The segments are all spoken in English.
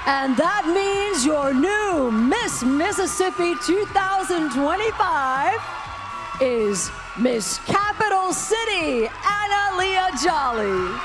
And that means your new Miss Mississippi 2025 is Miss Capital City, Leigh Jolly.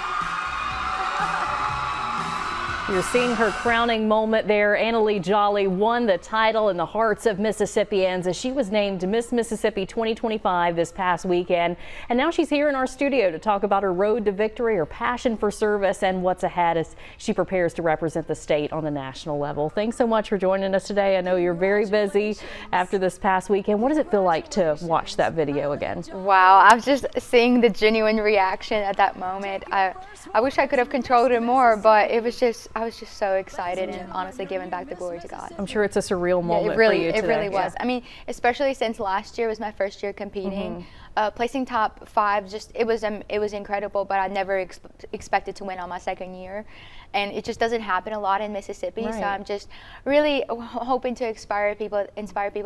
You're seeing her crowning moment there. Leigh Jolly won the title in the hearts of Mississippians as she was named Miss Mississippi 2025 this past weekend. And now she's here in our studio to talk about her road to victory, her passion for service, and what's ahead as she prepares to represent the state on the national level. Thanks so much for joining us today. I know you're very busy after this past weekend. What does it feel like to watch that video again? Wow, I was just seeing the genuine reaction at that moment. I wish I could have controlled it more, but I was just so excited and honestly giving back the glory to God. I'm sure it's a surreal moment for you today. It really was. I mean, especially since last year was my first year competing. Placing top 5, it was incredible, but I never expected to win on my second year. And it just doesn't happen a lot in Mississippi. Right. So I'm just really hoping to inspire people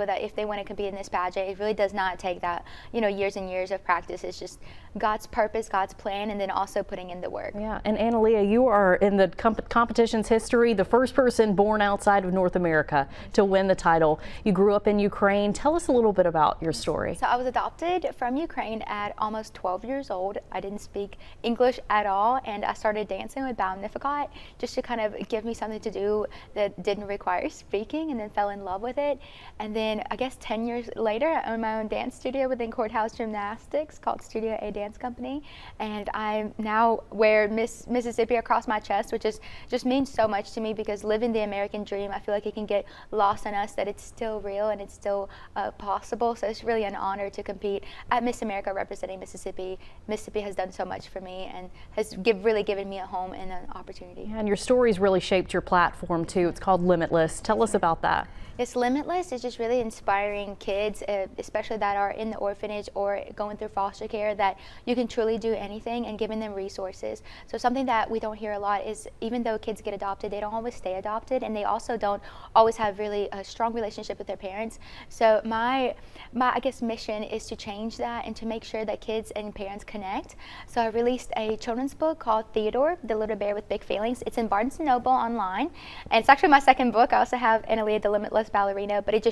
that if they want to compete in this pageant, it really does not take that, years and years of practice. It's just God's purpose, God's plan, and then also putting in the work. Yeah, and Leigh, you are in the competition's history the first person born outside of North America to win the title. You grew up in Ukraine. Tell us a little bit about your story. So I was adopted from Ukraine at almost 12 years old. I didn't speak English at all, and I started dancing with Magnificat just to kind of give me something to do that didn't require speaking, and then fell in love with it. And then I guess 10 years later, I own my own dance studio within Courthouse Gymnastics called Studio A Dance Company, and I now wear Miss Mississippi across my chest, which just means so much to me, because living the American dream, I feel like it can get lost on us that it's still real and it's still possible. So it's really an honor to compete at Miss America representing Mississippi. Mississippi has done so much for me and has really given me a home and an opportunity. Yeah, and your story's really shaped your platform too. It's called Limitless. Tell us about that. It's Limitless. It's just really inspiring kids, especially that are in the orphanage or going through foster care, that you can truly do anything, and giving them resources. So something that we don't hear a lot is, even though kids get adopted, they don't always stay adopted, and they also don't always have really a strong relationship with their parents. So my I guess mission is to change that and to make sure that kids and parents connect. So I released a children's book called Theodore, the Little Bear with Big Feelings. It's in Barnes & Noble online, and it's actually my second book. I also have Leigh, the Limitless Ballerina, but it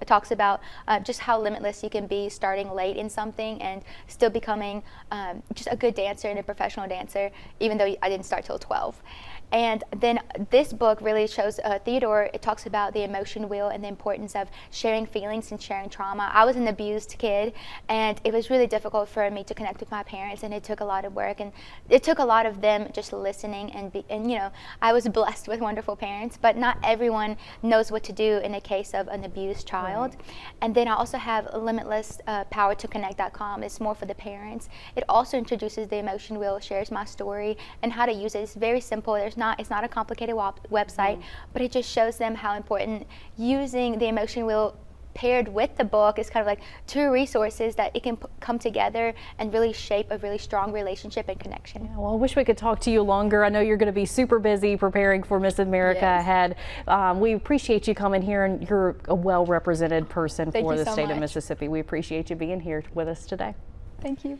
talks about just how limitless you can be starting late in something and still becoming just a good dancer and a professional dancer, even though I didn't start till 12. And then this book really shows Theodore. It talks about the emotion wheel and the importance of sharing feelings and sharing trauma. I was an abused kid, and it was really difficult for me to connect with my parents, and it took a lot of work, and it took a lot of them just listening and I was blessed with wonderful parents, but not everyone knows what to do in a case of an abused child. Right. And then I also have Limitless powertoconnect.com. It's more for the parents. It also introduces the emotion wheel, shares my story and how to use it. It's very simple. It's not a complicated website, but it just shows them how important using the emotion wheel paired with the book is kind of like two resources that it can come together and really shape a really strong relationship and connection. Yeah, well, I wish we could talk to you longer. I know you're going to be super busy preparing for Miss America ahead. We appreciate you coming here, and you're a well-represented person for the state of Mississippi. We appreciate you being here with us today. Thank you.